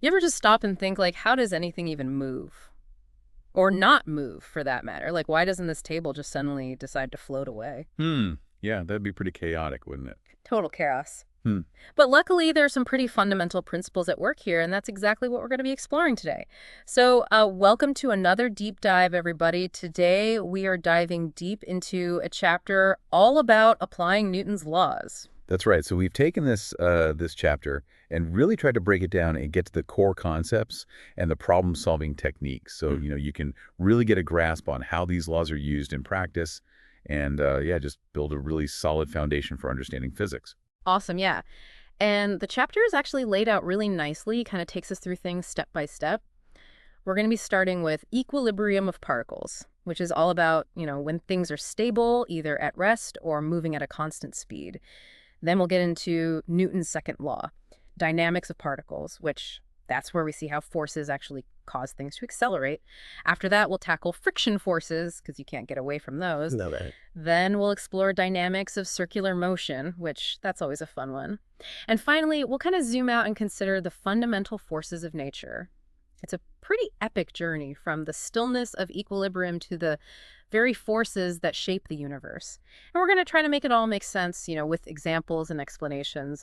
You ever just stop and think, like, how does anything even move? Or not move, for that matter? Like, why doesn't this table just suddenly decide to float away? Hmm. Yeah, that'd be pretty chaotic, wouldn't it? Total chaos. Hmm. But luckily, there are some pretty fundamental principles at work here, and that's exactly what we're going to be exploring today. So, welcome to another deep dive, everybody. Today, we are diving deep into a chapter all about applying Newton's laws. That's right. So we've taken this chapter and really tried to break it down and get to the core concepts and the problem-solving techniques. So, Hmm. you can really get a grasp on how these laws are used in practice and, yeah, just build a really solid foundation for understanding physics. Awesome, yeah. And the chapter is actually laid out really nicely, kind of takes us through things step by step. We're going to be starting with equilibrium of particles, which is all about, when things are stable, either at rest or moving at a constant speed. Then we'll get into Newton's second law, dynamics of particles, which that's where we see how forces actually cause things to accelerate. After that, we'll tackle friction forces, because you can't get away from those. Love it. Then we'll explore dynamics of circular motion, which that's always a fun one. And finally, we'll kind of zoom out and consider the fundamental forces of nature. It's a pretty epic journey from the stillness of equilibrium to the very forces that shape the universe. And we're going to try to make it all make sense, with examples and explanations,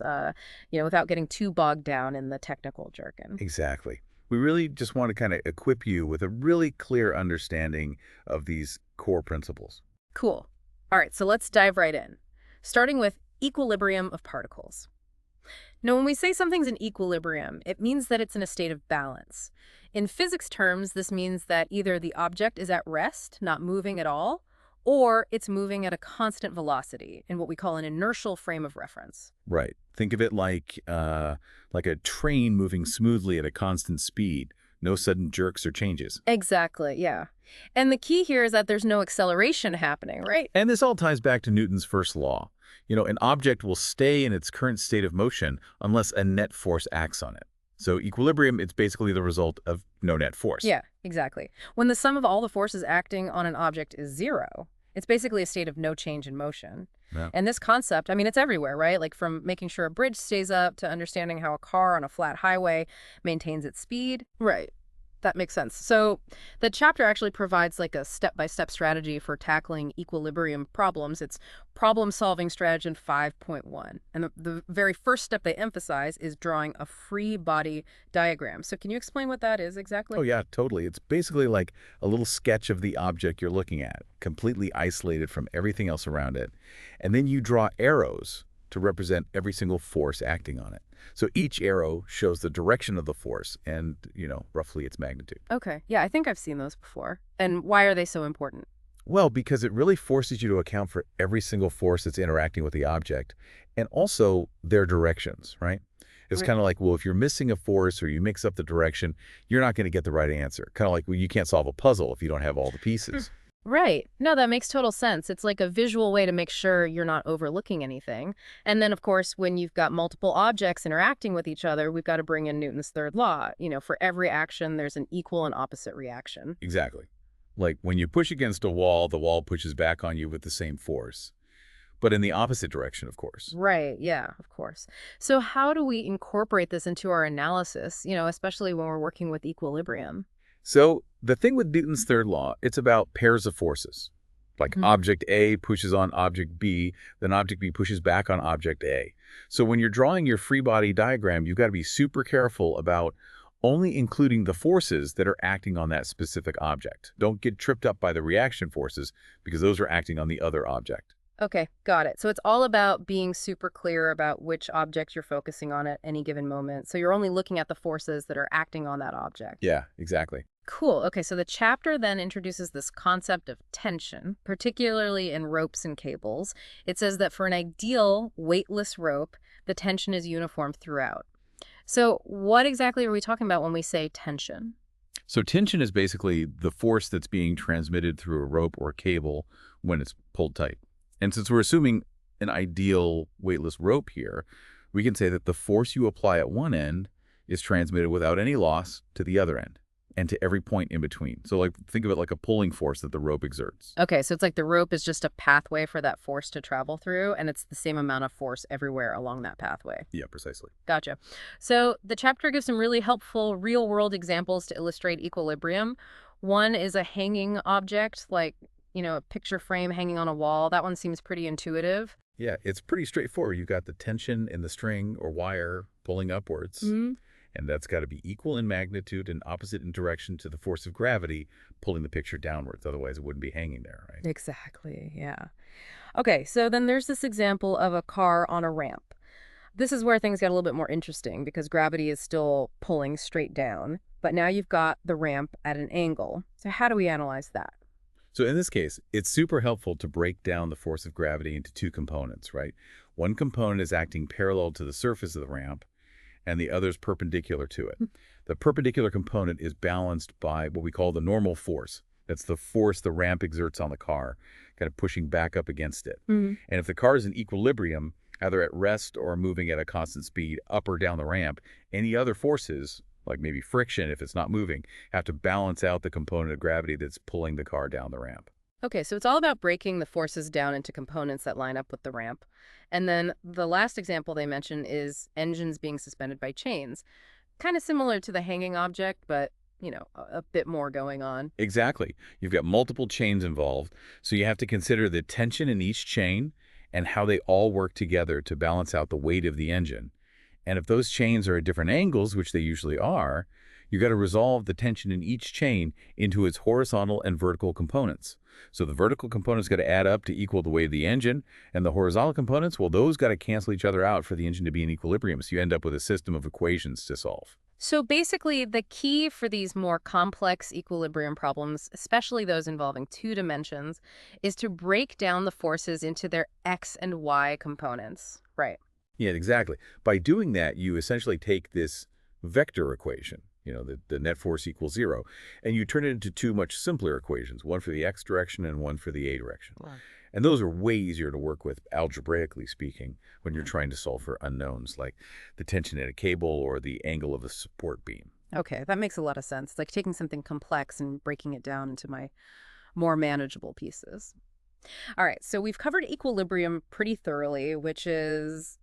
without getting too bogged down in the technical jargon. Exactly. We really just want to kind of equip you with a really clear understanding of these core principles. Cool. All right, so let's dive right in, starting with equilibrium of particles. Now, when we say something's in equilibrium, it means that it's in a state of balance. In physics terms, this means that either the object is at rest, not moving at all, or it's moving at a constant velocity in what we call an inertial frame of reference. Right. Think of it like a train moving smoothly at a constant speed. No sudden jerks or changes. Exactly, yeah. And the key here is that there's no acceleration happening, right? And this all ties back to Newton's first law. An object will stay in its current state of motion unless a net force acts on it. So equilibrium, it's basically the result of no net force. Yeah, exactly. When the sum of all the forces acting on an object is zero, it's basically a state of no change in motion. Yeah. And this concept, I mean, it's everywhere, right? Like from making sure a bridge stays up to understanding how a car on a flat highway maintains its speed. Right. That makes sense. So the chapter actually provides like a step-by-step strategy for tackling equilibrium problems. It's problem-solving strategy 5.1. And the very first step they emphasize is drawing a free body diagram. So can you explain what that is exactly? Oh, yeah, totally. It's basically like a little sketch of the object you're looking at, completely isolated from everything else around it. And then you draw arrows to represent every single force acting on it. So each arrow shows the direction of the force and, roughly its magnitude. Okay. Yeah, I think I've seen those before. And why are they so important? Well, because it really forces you to account for every single force that's interacting with the object and also their directions, right? It's Right. kind of like, well, if you're missing a force or you mix up the direction, you're not going to get the right answer. Kind of like, well, you can't solve a puzzle if you don't have all the pieces. Right. No, that makes total sense. It's like a visual way to make sure you're not overlooking anything. And then, of course, when you've got multiple objects interacting with each other, we've got to bring in Newton's third law. For every action, there's an equal and opposite reaction. Exactly. Like when you push against a wall, the wall pushes back on you with the same force, but in the opposite direction, of course. Right. Yeah, of course. So how do we incorporate this into our analysis, especially when we're working with equilibrium? So the thing with Newton's third law, it's about pairs of forces. Like Mhm. object A pushes on object B, then object B pushes back on object A. So when you're drawing your free body diagram, you've got to be super careful about only including the forces that are acting on that specific object. Don't get tripped up by the reaction forces because those are acting on the other object. Okay, got it. So it's all about being super clear about which object you're focusing on at any given moment. So you're only looking at the forces that are acting on that object. Yeah, exactly. Cool. Okay, so the chapter then introduces this concept of tension, particularly in ropes and cables. It says that for an ideal weightless rope, the tension is uniform throughout. So what exactly are we talking about when we say tension? So tension is basically the force that's being transmitted through a rope or cable when it's pulled tight. And since we're assuming an ideal weightless rope here, we can say that the force you apply at one end is transmitted without any loss to the other end. and to every point in between. So like think of it like a pulling force that the rope exerts. Okay, so it's like the rope is just a pathway for that force to travel through, and it's the same amount of force everywhere along that pathway. Yeah, precisely. Gotcha. So the chapter gives some really helpful real-world examples to illustrate equilibrium. One is a hanging object, like, a picture frame hanging on a wall. That one seems pretty intuitive. Yeah, it's pretty straightforward. You've got the tension in the string or wire pulling upwards, and that's got to be equal in magnitude and opposite in direction to the force of gravity pulling the picture downwards. Otherwise, it wouldn't be hanging there, right? Exactly, yeah. Okay, so then there's this example of a car on a ramp. This is where things get a little bit more interesting because gravity is still pulling straight down, but now you've got the ramp at an angle. So how do we analyze that? So in this case, it's super helpful to break down the force of gravity into two components, right? One component is acting parallel to the surface of the ramp, and the other is perpendicular to it. The perpendicular component is balanced by what we call the normal force. That's the force the ramp exerts on the car, kind of pushing back up against it. And if the car is in equilibrium, either at rest or moving at a constant speed up or down the ramp, any other forces, like maybe friction if it's not moving, have to balance out the component of gravity that's pulling the car down the ramp. Okay, so it's all about breaking the forces down into components that line up with the ramp. And then the last example they mention is engines being suspended by chains. Kind of similar to the hanging object, but, a bit more going on. Exactly. You've got multiple chains involved, so you have to consider the tension in each chain and how they all work together to balance out the weight of the engine. And if those chains are at different angles, which they usually are, you've got to resolve the tension in each chain into its horizontal and vertical components. So the vertical components got to add up to equal the weight of the engine, and the horizontal components, well, those got to cancel each other out for the engine to be in equilibrium. So you end up with a system of equations to solve. So basically, the key for these more complex equilibrium problems, especially those involving two dimensions, is to break down the forces into their x and y components. Right. Yeah, exactly. By doing that, you essentially take this vector equation, the net force equals 0, and you turn it into two much simpler equations, one for the x direction and one for the a direction. Wow. And those are way easier to work with, algebraically speaking, when you're trying to solve for unknowns like the tension in a cable or the angle of a support beam. Okay, that makes a lot of sense. It's like taking something complex and breaking it down into my more manageable pieces. All right, so we've covered equilibrium pretty thoroughly, which is,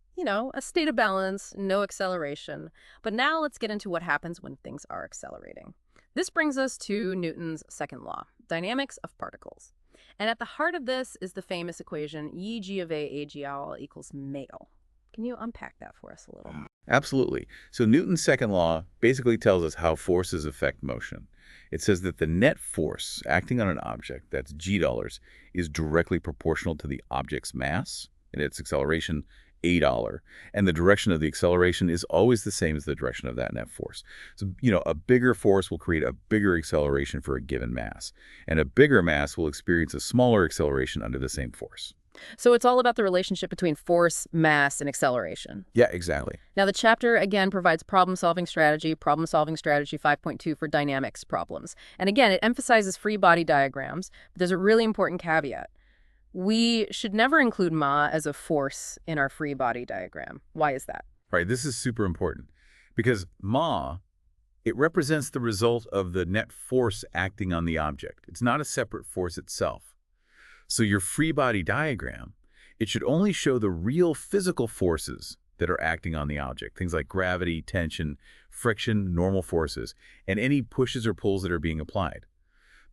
a state of balance, no acceleration. But now let's get into what happens when things are accelerating. This brings us to Newton's second law, dynamics of particles. And at the heart of this is the famous equation E(g) of A AG all equals male. Can you unpack that for us a little? Absolutely. So Newton's second law basically tells us how forces affect motion. It says that the net force acting on an object, that's $g, is directly proportional to the object's mass and its acceleration, $a. And the direction of the acceleration is always the same as the direction of that net force. So, a bigger force will create a bigger acceleration for a given mass, and a bigger mass will experience a smaller acceleration under the same force. So it's all about the relationship between force, mass, and acceleration. Yeah, exactly. Now, the chapter, again, provides problem-solving strategy 5.2 for dynamics problems. And again, it emphasizes free body diagrams, but there's a really important caveat. We should never include ma as a force in our free body diagram. Why is that? Right, this is super important because ma, it represents the result of the net force acting on the object. It's not a separate force itself. So your free body diagram, it should only show the real physical forces that are acting on the object, things like gravity, tension, friction, normal forces, and any pushes or pulls that are being applied.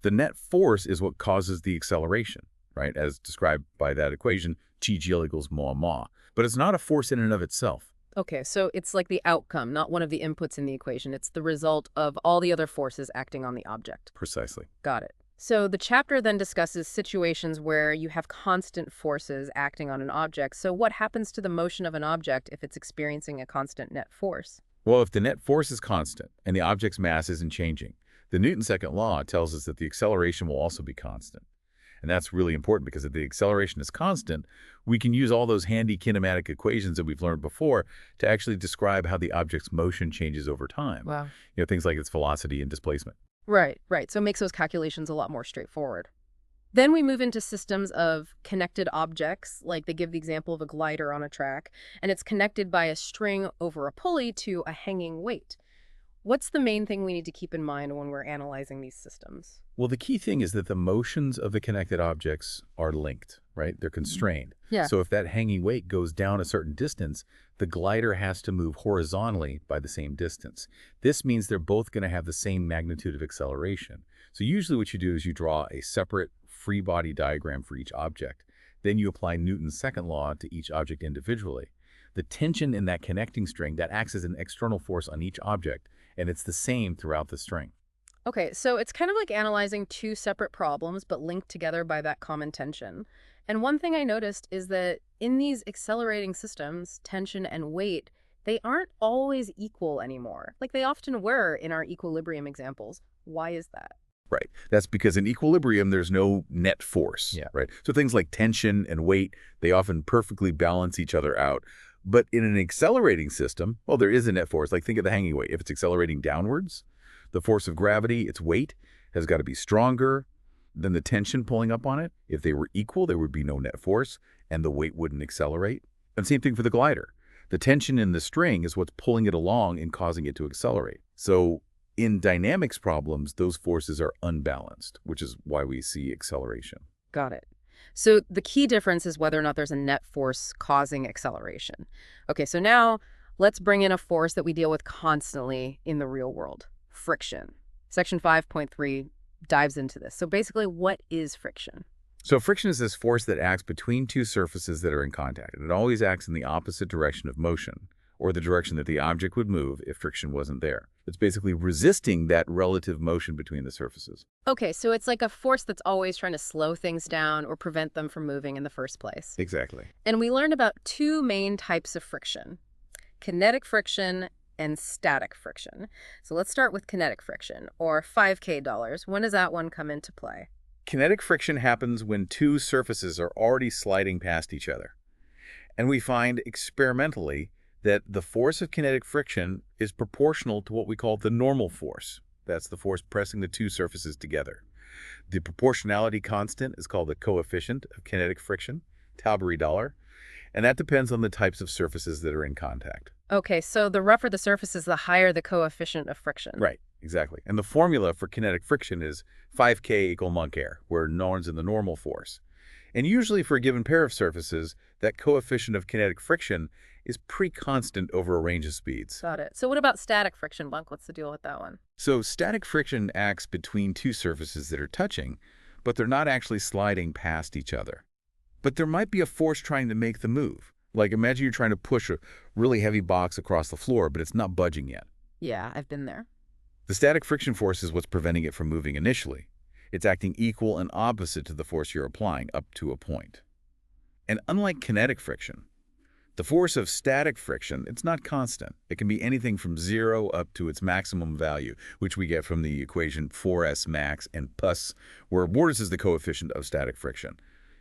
The net force is what causes the acceleration, right, as described by that equation, G(g) equals ma. But it's not a force in and of itself. Okay, so it's like the outcome, not one of the inputs in the equation. It's the result of all the other forces acting on the object. Precisely. Got it. So the chapter then discusses situations where you have constant forces acting on an object. So what happens to the motion of an object if it's experiencing a constant net force? Well, if the net force is constant and the object's mass isn't changing, the Newton's second law tells us that the acceleration will also be constant. And that's really important because if the acceleration is constant, we can use all those handy kinematic equations that we've learned before to actually describe how the object's motion changes over time. Wow. Things like its velocity and displacement. Right. So it makes those calculations a lot more straightforward. Then we move into systems of connected objects, like they give the example of a glider on a track, and it's connected by a string over a pulley to a hanging weight. What's the main thing we need to keep in mind when we're analyzing these systems? Well, the key thing is that the motions of the connected objects are linked, right? They're constrained. Yeah. So if that hanging weight goes down a certain distance, the glider has to move horizontally by the same distance. This means they're both going to have the same magnitude of acceleration. So usually what you do is you draw a separate free body diagram for each object. Then you apply Newton's second law to each object individually. The tension in that connecting string, that acts as an external force on each object, and it's the same throughout the string. Okay, so it's kind of like analyzing two separate problems but linked together by that common tension. And one thing I noticed is that in these accelerating systems, tension and weight, they aren't always equal anymore, like they often were in our equilibrium examples. Why is that? Right. That's because in equilibrium, there's no net force. Yeah. Right. So things like tension and weight, they often perfectly balance each other out. But in an accelerating system, well, there is a net force. Like think of the hanging weight. If it's accelerating downwards, the force of gravity, its weight, has got to be stronger than the tension pulling up on it. If they were equal, there would be no net force, and the weight wouldn't accelerate. And same thing for the glider. The tension in the string is what's pulling it along and causing it to accelerate. So in dynamics problems, those forces are unbalanced, which is why we see acceleration. Got it. So the key difference is whether or not there's a net force causing acceleration. Okay, so now let's bring in a force that we deal with constantly in the real world, friction. Section 5.3 dives into this. So basically, what is friction? So friction is this force that acts between two surfaces that are in contact, and it always acts in the opposite direction of motion, or the direction that the object would move if friction wasn't there. It's basically resisting that relative motion between the surfaces. Okay, so it's like a force that's always trying to slow things down or prevent them from moving in the first place. Exactly. And we learned about two main types of friction, kinetic friction and static friction. So let's start with kinetic friction, or 5K dollars. When does that one come into play? Kinetic friction happens when two surfaces are already sliding past each other. And we find experimentally that the force of kinetic friction is proportional to what we call the normal force. That's the force pressing the two surfaces together. The proportionality constant is called the coefficient of kinetic friction, Tauberi-Dollar, and that depends on the types of surfaces that are in contact. Okay, so the rougher the surface is, the higher the coefficient of friction. Right, exactly. And the formula for kinetic friction is 5K = Monk-Air, where Nern's in the normal force. And usually for a given pair of surfaces, that coefficient of kinetic friction is pretty constant over a range of speeds. Got it. So what about static friction, Bunk? What's the deal with that one? So static friction acts between two surfaces that are touching, but they're not actually sliding past each other. But there might be a force trying to make the move. Like imagine you're trying to push a really heavy box across the floor, but it's not budging yet. Yeah, I've been there. The static friction force is what's preventing it from moving initially. It's acting equal and opposite to the force you're applying up to a point. And unlike kinetic friction, the force of static friction, it's not constant. It can be anything from 0 up to its maximum value, which we get from the equation 4s max and pus, where mortis is the coefficient of static friction.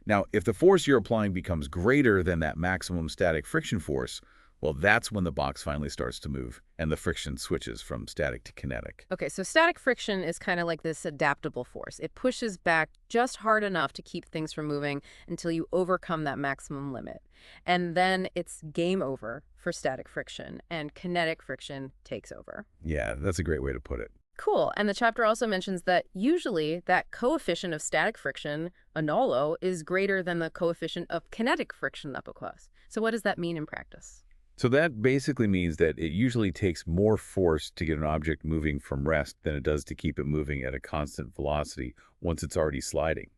Now, if the force you're applying becomes greater than that maximum static friction force, well, that's when the box finally starts to move and the friction switches from static to kinetic. Okay, so static friction is kind of like this adaptable force. It pushes back just hard enough to keep things from moving until you overcome that maximum limit. And then it's game over for static friction, and kinetic friction takes over. Yeah, that's a great way to put it. Cool. And the chapter also mentions that usually that coefficient of static friction, a nullo, is greater than the coefficient of kinetic friction, upperclass. So what does that mean in practice? So that basically means that it usually takes more force to get an object moving from rest than it does to keep it moving at a constant velocity once it's already sliding.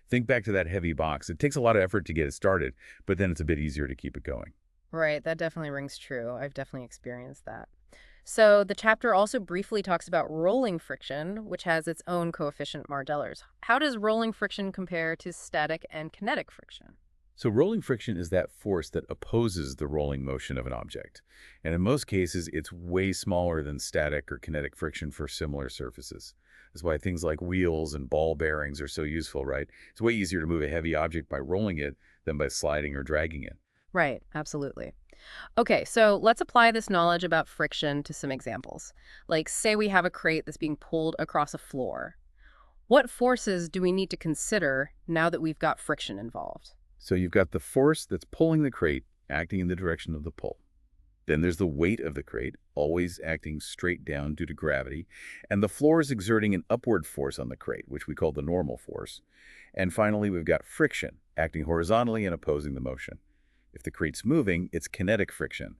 Think back to that heavy box. It takes a lot of effort to get it started, but then it's a bit easier to keep it going. Right, that definitely rings true. I've definitely experienced that. So the chapter also briefly talks about rolling friction, which has its own coefficient Mardeller's. How does rolling friction compare to static and kinetic friction? So rolling friction is that force that opposes the rolling motion of an object. And in most cases, it's way smaller than static or kinetic friction for similar surfaces. That's why things like wheels and ball bearings are so useful, right? It's way easier to move a heavy object by rolling it than by sliding or dragging it. Right, absolutely. Okay, so let's apply this knowledge about friction to some examples. Like, say we have a crate that's being pulled across a floor. What forces do we need to consider now that we've got friction involved? So you've got the force that's pulling the crate acting in the direction of the pull. Then there's the weight of the crate, always acting straight down due to gravity, and the floor is exerting an upward force on the crate, which we call the normal force. And finally, we've got friction, acting horizontally and opposing the motion. If the crate's moving, it's kinetic friction.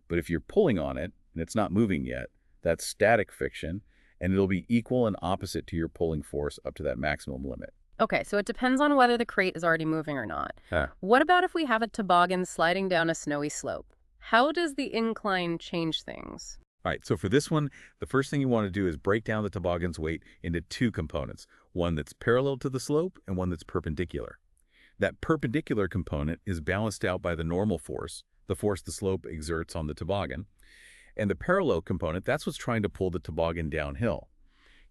But if you're pulling on it, and it's not moving yet, that's static friction, and it'll be equal and opposite to your pulling force up to that maximum limit. Okay, so it depends on whether the crate is already moving or not. Huh. What about if we have a toboggan sliding down a snowy slope? How does the incline change things? All right, so for this one, the first thing you want to do is break down the toboggan's weight into two components, one that's parallel to the slope and one that's perpendicular. That perpendicular component is balanced out by the normal force, the force the slope exerts on the toboggan. And the parallel component, that's what's trying to pull the toboggan downhill.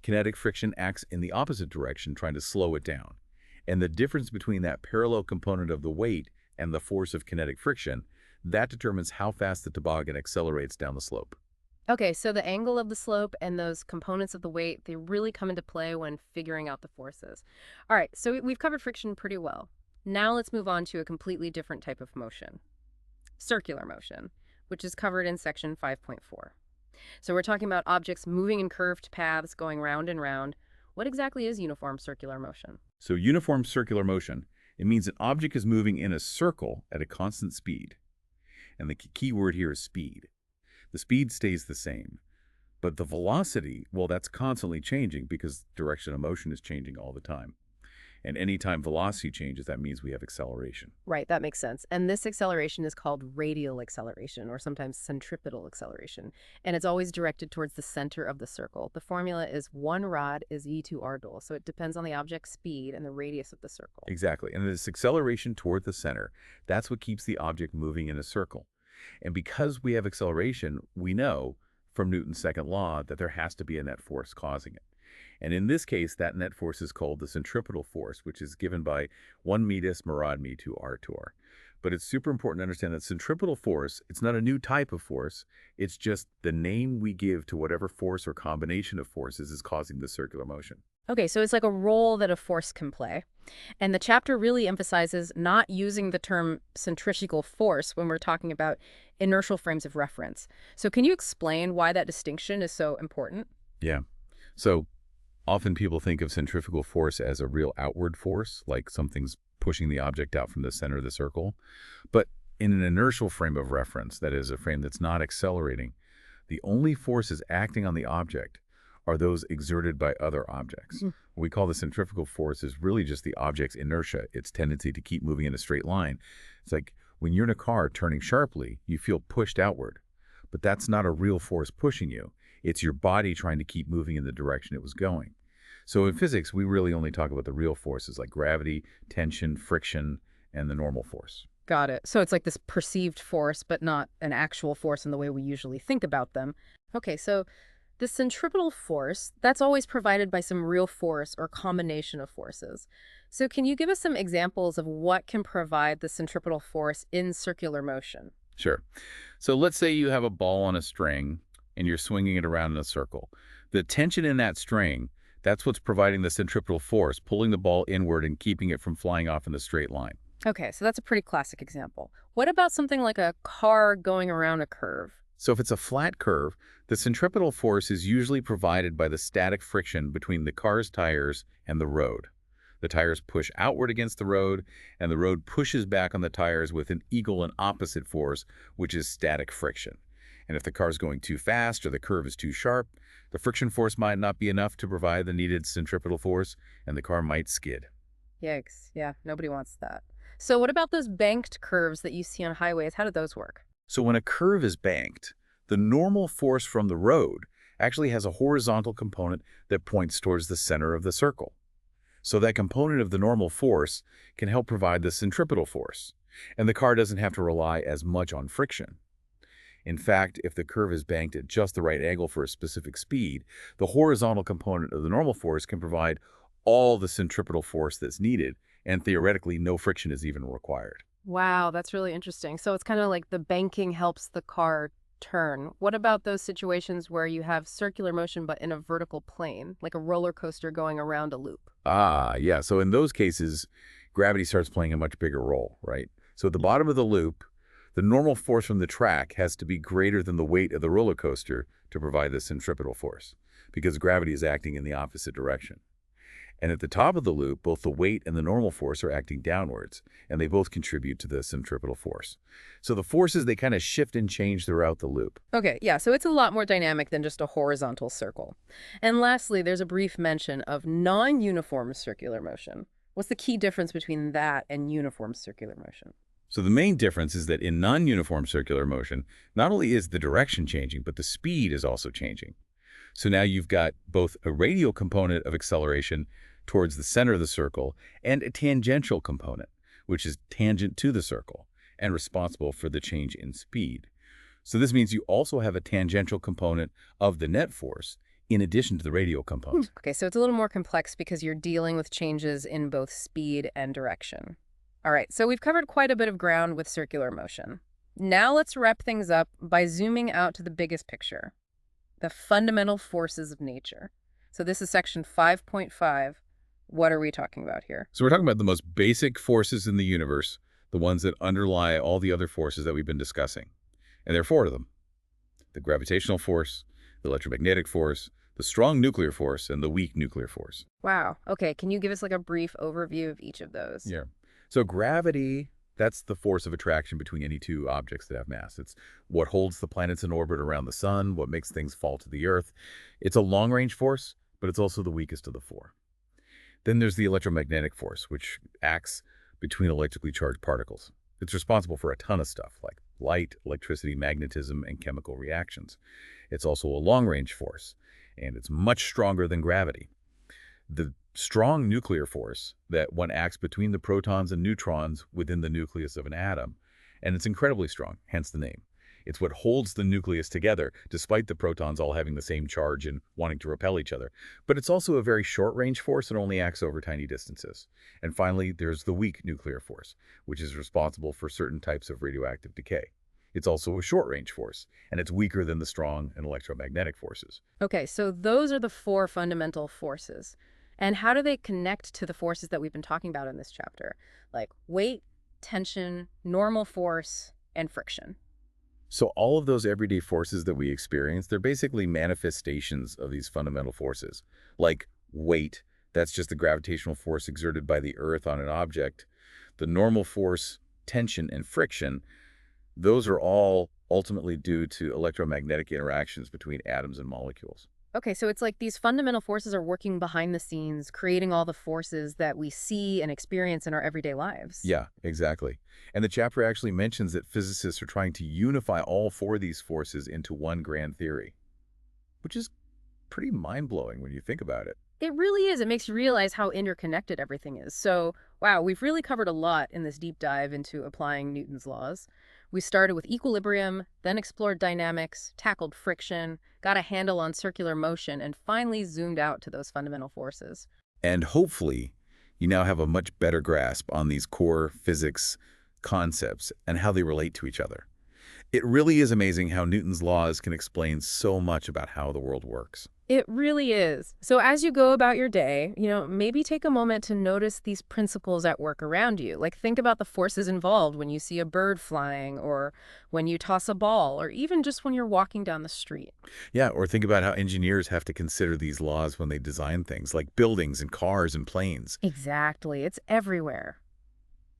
Kinetic friction acts in the opposite direction, trying to slow it down. And the difference between that parallel component of the weight and the force of kinetic friction, that determines how fast the toboggan accelerates down the slope. Okay, so the angle of the slope and those components of the weight, they really come into play when figuring out the forces. All right, so we've covered friction pretty well. Now let's move on to a completely different type of motion. Circular motion, which is covered in section 5.4. So we're talking about objects moving in curved paths, going round and round. What exactly is uniform circular motion? So uniform circular motion, it means an object is moving in a circle at a constant speed. And the key word here is speed. The speed stays the same, but the velocity, well, that's constantly changing because direction of motion is changing all the time. And anytime velocity changes, that means we have acceleration. Right, that makes sense. And this acceleration is called radial acceleration, or sometimes centripetal acceleration. And it's always directed towards the center of the circle. The formula is 1 rad is e to r dual. So it depends on the object's speed and the radius of the circle. Exactly. And this acceleration toward the center, that's what keeps the object moving in a circle. And because we have acceleration, we know from Newton's second law that there has to be a net force causing it. And in this case, that net force is called the centripetal force, which is given by 1 metus morad me to r to r. But it's super important to understand that centripetal force, it's not a new type of force. It's just the name we give to whatever force or combination of forces is causing the circular motion. Okay, so it's like a role that a force can play. And the chapter really emphasizes not using the term centrifugal force when we're talking about inertial frames of reference. So can you explain why that distinction is so important? Yeah. So often people think of centrifugal force as a real outward force, like something's pushing the object out from the center of the circle. But in an inertial frame of reference, that is a frame that's not accelerating, the only forces acting on the object are those exerted by other objects. What we call the centrifugal force is really just the object's inertia, its tendency to keep moving in a straight line. It's like when you're in a car turning sharply, you feel pushed outward. But that's not a real force pushing you. It's your body trying to keep moving in the direction it was going. So in physics, we really only talk about the real forces like gravity, tension, friction, and the normal force. Got it. So it's like this perceived force, but not an actual force in the way we usually think about them. Okay, so the centripetal force, that's always provided by some real force or combination of forces. So can you give us some examples of what can provide the centripetal force in circular motion? Sure. So let's say you have a ball on a string and you're swinging it around in a circle. The tension in that string, that's what's providing the centripetal force, pulling the ball inward and keeping it from flying off in a straight line. Okay, so that's a pretty classic example. What about something like a car going around a curve? So if it's a flat curve, the centripetal force is usually provided by the static friction between the car's tires and the road. The tires push outward against the road, and the road pushes back on the tires with an equal and opposite force, which is static friction. And if the car's going too fast or the curve is too sharp, the friction force might not be enough to provide the needed centripetal force, and the car might skid. Yikes, yeah, nobody wants that. So what about those banked curves that you see on highways? How do those work? So when a curve is banked, the normal force from the road actually has a horizontal component that points towards the center of the circle. So that component of the normal force can help provide the centripetal force, and the car doesn't have to rely as much on friction. In fact, if the curve is banked at just the right angle for a specific speed, the horizontal component of the normal force can provide all the centripetal force that's needed, and theoretically, no friction is even required. Wow, that's really interesting. So it's kind of like the banking helps the car turn. What about those situations where you have circular motion but in a vertical plane, like a roller coaster going around a loop? Yeah. So in those cases, gravity starts playing a much bigger role, right? So at the bottom of the loop, The normal force from the track has to be greater than the weight of the roller coaster to provide the centripetal force, because gravity is acting in the opposite direction. And at the top of the loop, both the weight and the normal force are acting downwards, and they both contribute to the centripetal force. So the forces, they kind of shift and change throughout the loop. Okay, yeah, so it's a lot more dynamic than just a horizontal circle. And lastly, there's a brief mention of non-uniform circular motion. What's the key difference between that and uniform circular motion? So the main difference is that in non-uniform circular motion, not only is the direction changing, but the speed is also changing. So now you've got both a radial component of acceleration towards the center of the circle and a tangential component, which is tangent to the circle and responsible for the change in speed. So this means you also have a tangential component of the net force in addition to the radial component. Okay, so it's a little more complex because you're dealing with changes in both speed and direction. All right, so we've covered quite a bit of ground with circular motion. Now let's wrap things up by zooming out to the biggest picture, the fundamental forces of nature. So this is section 5.5. What are we talking about here? So we're talking about the most basic forces in the universe, the ones that underlie all the other forces that we've been discussing. And there are four of them: the gravitational force, the electromagnetic force, the strong nuclear force, and the weak nuclear force. Wow. Okay, can you give us like a brief overview of each of those? Yeah. So gravity, that's the force of attraction between any two objects that have mass. It's what holds the planets in orbit around the sun, what makes things fall to the Earth. It's a long-range force, but it's also the weakest of the four. Then there's the electromagnetic force, which acts between electrically charged particles. It's responsible for a ton of stuff like light, electricity, magnetism, and chemical reactions. It's also a long-range force, and it's much stronger than gravity. The strong nuclear force, that one acts between the protons and neutrons within the nucleus of an atom, and it's incredibly strong, hence the name. It's what holds the nucleus together, despite the protons all having the same charge and wanting to repel each other. But it's also a very short-range force and only acts over tiny distances. And finally, there's the weak nuclear force, which is responsible for certain types of radioactive decay. It's also a short-range force, and it's weaker than the strong and electromagnetic forces. Okay, so those are the four fundamental forces. And how do they connect to the forces that we've been talking about in this chapter? Like weight, tension, normal force, and friction. So all of those everyday forces that we experience, they're basically manifestations of these fundamental forces. Like weight, that's just the gravitational force exerted by the Earth on an object. The normal force, tension, and friction, those are all ultimately due to electromagnetic interactions between atoms and molecules. Okay, so it's like these fundamental forces are working behind the scenes, creating all the forces that we see and experience in our everyday lives. Yeah, exactly. And the chapter actually mentions that physicists are trying to unify all four of these forces into one grand theory, which is pretty mind-blowing when you think about it. It really is. It makes you realize how interconnected everything is. So, wow, we've really covered a lot in this deep dive into applying Newton's laws. We started with equilibrium, then explored dynamics, tackled friction, got a handle on circular motion, and finally zoomed out to those fundamental forces. And hopefully, you now have a much better grasp on these core physics concepts and how they relate to each other. It really is amazing how Newton's laws can explain so much about how the world works. It really is. So as you go about your day, maybe take a moment to notice these principles at work around you. Like think about the forces involved when you see a bird flying or when you toss a ball or even just when you're walking down the street. Yeah, or think about how engineers have to consider these laws when they design things like buildings and cars and planes. Exactly. It's everywhere.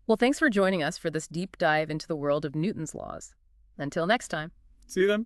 Well, thanks for joining us for this deep dive into the world of Newton's laws. Until next time. See you then.